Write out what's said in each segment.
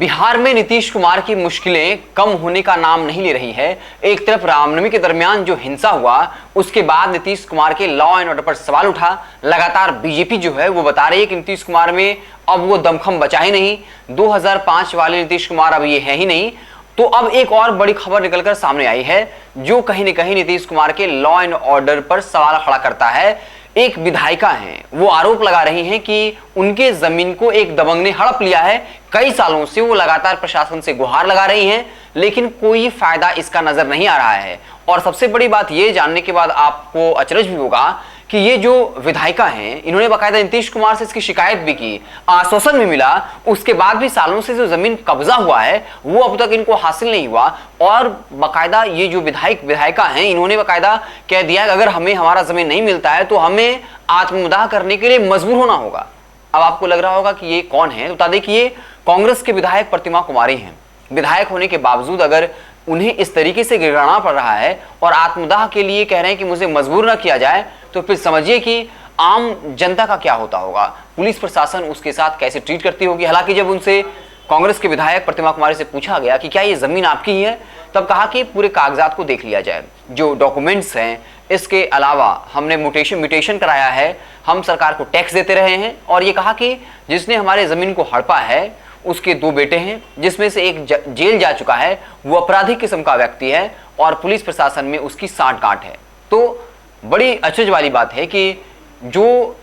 बिहार में नीतीश कुमार की मुश्किलें कम होने का नाम नहीं ले रही है। एक तरफ रामनवमी के दरमियान जो हिंसा हुआ, उसके बाद नीतीश कुमार के लॉ एंड ऑर्डर पर सवाल उठा। लगातार बीजेपी जो है वो बता रही है कि नीतीश कुमार में अब वो दमखम बचा ही नहीं, 2005 वाले नीतीश कुमार अब ये है ही नहीं। तो अब एक और बड़ी खबर निकलकर सामने आई है जो कहीं न कहीं नीतीश कुमार के लॉ एंड ऑर्डर पर सवाल खड़ा करता है। एक विधायिका हैं, वो आरोप लगा रही हैं कि उनके जमीन को एक दबंग ने हड़प लिया है। कई सालों से वो लगातार प्रशासन से गुहार लगा रही हैं, लेकिन कोई फायदा इसका नजर नहीं आ रहा है। और सबसे बड़ी बात ये जानने के बाद आपको अचरज भी होगा कि ये जो विधायिका हैं, इन्होंने बाकायदा नीतीश कुमार से इसकी शिकायत भी की, आश्वासन भी मिला, उसके बाद भी सालों से जो जमीन कब्जा हुआ है वो अब तक इनको हासिल नहीं हुआ। और बाकायदा ये जो विधायिका हैं, इन्होंने बाकायदा कह दिया कि अगर हमें हमारा जमीन नहीं मिलता है तो हमें आत्मदाह करने के लिए मजबूर होना होगा। अब आपको लग रहा होगा कि ये कौन है, तो बता दें कि ये कांग्रेस के विधायक प्रतिमा कुमारी हैं। विधायक होने के बावजूद अगर उन्हें इस तरीके से गिड़गिड़ाना पड़ रहा है और आत्मदाह के लिए कह रहे हैं कि मुझे मजबूर ना किया जाए, तो फिर समझिए कि आम जनता का क्या होता होगा, पुलिस प्रशासन उसके साथ कैसे ट्रीट करती होगी। हालांकि जब उनसे कांग्रेस के विधायक प्रतिमा कुमारी से पूछा गया कि क्या ये जमीन आपकी ही है, तब कहा कि पूरे कागजात को देख लिया जाए, जो डॉक्यूमेंट्स हैं, इसके अलावा हमने म्यूटेशन कराया है, हम सरकार को टैक्स देते रहे हैं। और ये कहा कि जिसने हमारे जमीन को हड़पा है उसके 2 बेटे हैं, जिसमें से एक जेल जा चुका है, वो अपराधी किस्म का व्यक्ति है और पुलिस प्रशासन में उसकी सांठ-गांठ है। तो बड़ी अचरज वाली बात है कि जो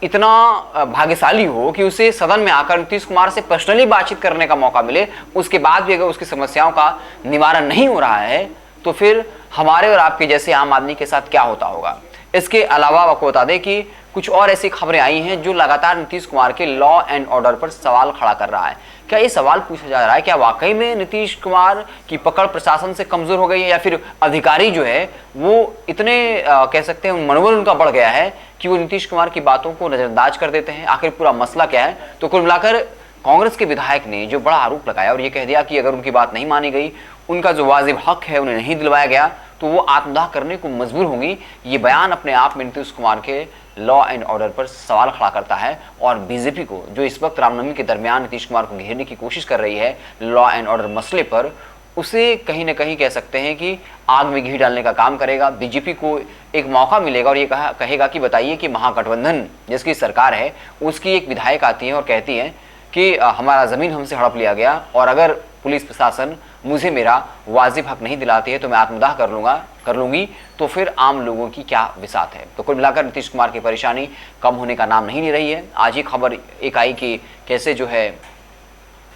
इतना भाग्यशाली हो कि उसे सदन में आकर नीतीश कुमार से पर्सनली बातचीत करने का मौका मिले, उसके बाद भी अगर उसकी समस्याओं का निवारण नहीं हो रहा है, तो फिर हमारे और आपके जैसे आम आदमी के साथ क्या होता होगा। इसके अलावा आपको बता दें कि कुछ और ऐसी खबरें आई हैं जो लगातार नीतीश कुमार के लॉ एंड ऑर्डर पर सवाल खड़ा कर रहा है। क्या ये सवाल पूछा जा रहा है, क्या वाकई में नीतीश कुमार की पकड़ प्रशासन से कमजोर हो गई है, या फिर अधिकारी जो है वो इतने कह सकते हैं मनोबल उनका बढ़ गया है कि वो नीतीश कुमार की बातों को नजरअंदाज कर देते हैं। आखिर पूरा मसला क्या है? तो कुल मिलाकर कांग्रेस के विधायक ने जो बड़ा आरोप लगाया और ये कह दिया कि अगर उनकी बात नहीं मानी गई, उनका जो वाजिब हक है उन्हें नहीं दिलवाया गया, तो वो आत्मदाह करने को मजबूर होंगी। ये बयान अपने आप में नीतीश कुमार के लॉ एंड ऑर्डर पर सवाल खड़ा करता है। और बीजेपी को, जो इस वक्त रामनवमी के दरमियान नीतीश कुमार को घेरने की कोशिश कर रही है लॉ एंड ऑर्डर मसले पर, उसे कहीं ना कहीं कह सकते हैं कि आग में घी डालने का काम करेगा। बीजेपी को एक मौका मिलेगा और ये कहेगा कि बताइए कि महागठबंधन जिसकी सरकार है, उसकी एक विधायक आती है और कहती है कि हमारा ज़मीन हमसे हड़प लिया गया और अगर पुलिस प्रशासन मुझे मेरा वाजिब हक नहीं दिलाती है तो मैं आत्मदाह कर लूँगी, तो फिर आम लोगों की क्या विसात है। तो कुल मिलाकर नीतीश कुमार की परेशानी कम होने का नाम नहीं ले रही है। आज ही खबर एक आई कि कैसे जो है,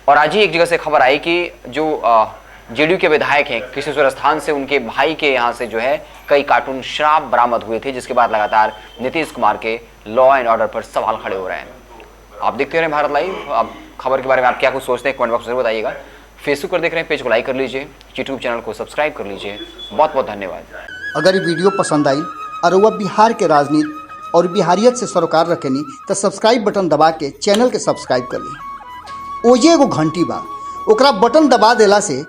और आज ही एक जगह से खबर आई कि जो जेडीयू के विधायक हैं, किसी स्थान से उनके भाई के यहाँ से जो है कई कार्टून शराब बरामद हुए थे, जिसके बाद लगातार नीतीश कुमार के लॉ एंड ऑर्डर पर सवाल खड़े हो रहे हैं। आप देखते रहे भारत लाइव। अब खबर के बारे में आप क्या कुछ सोचते हैं कमेंट बॉक्स में जरूर बताइएगा। फेसबुक पर देख रहे हैं, पेज को लाइक कर लीजिए, यूट्यूब चैनल को सब्सक्राइब कर लीजिए। बहुत बहुत धन्यवाद। अगर ये वीडियो पसंद आई और वह बिहार के राजनीति और बिहारियत से सरोकार रखेनी तो सब्सक्राइब बटन दबा के चैनल के सब्सक्राइब कर ली। ओजे एगो घंटी बा, ओकरा बटन दबा देला से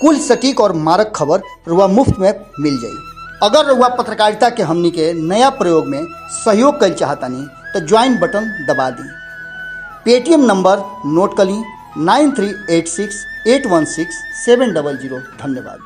कुल सटीक और मारक खबर रुआ मुफ्त में मिल जाई। अगर रुआ पत्रकारिता के हमनी के नया प्रयोग में सहयोग कर चाहतानी तो ज्वाइन बटन दबा दी। पेटीएम नंबर नोट कर ली 9386816700। धन्यवाद।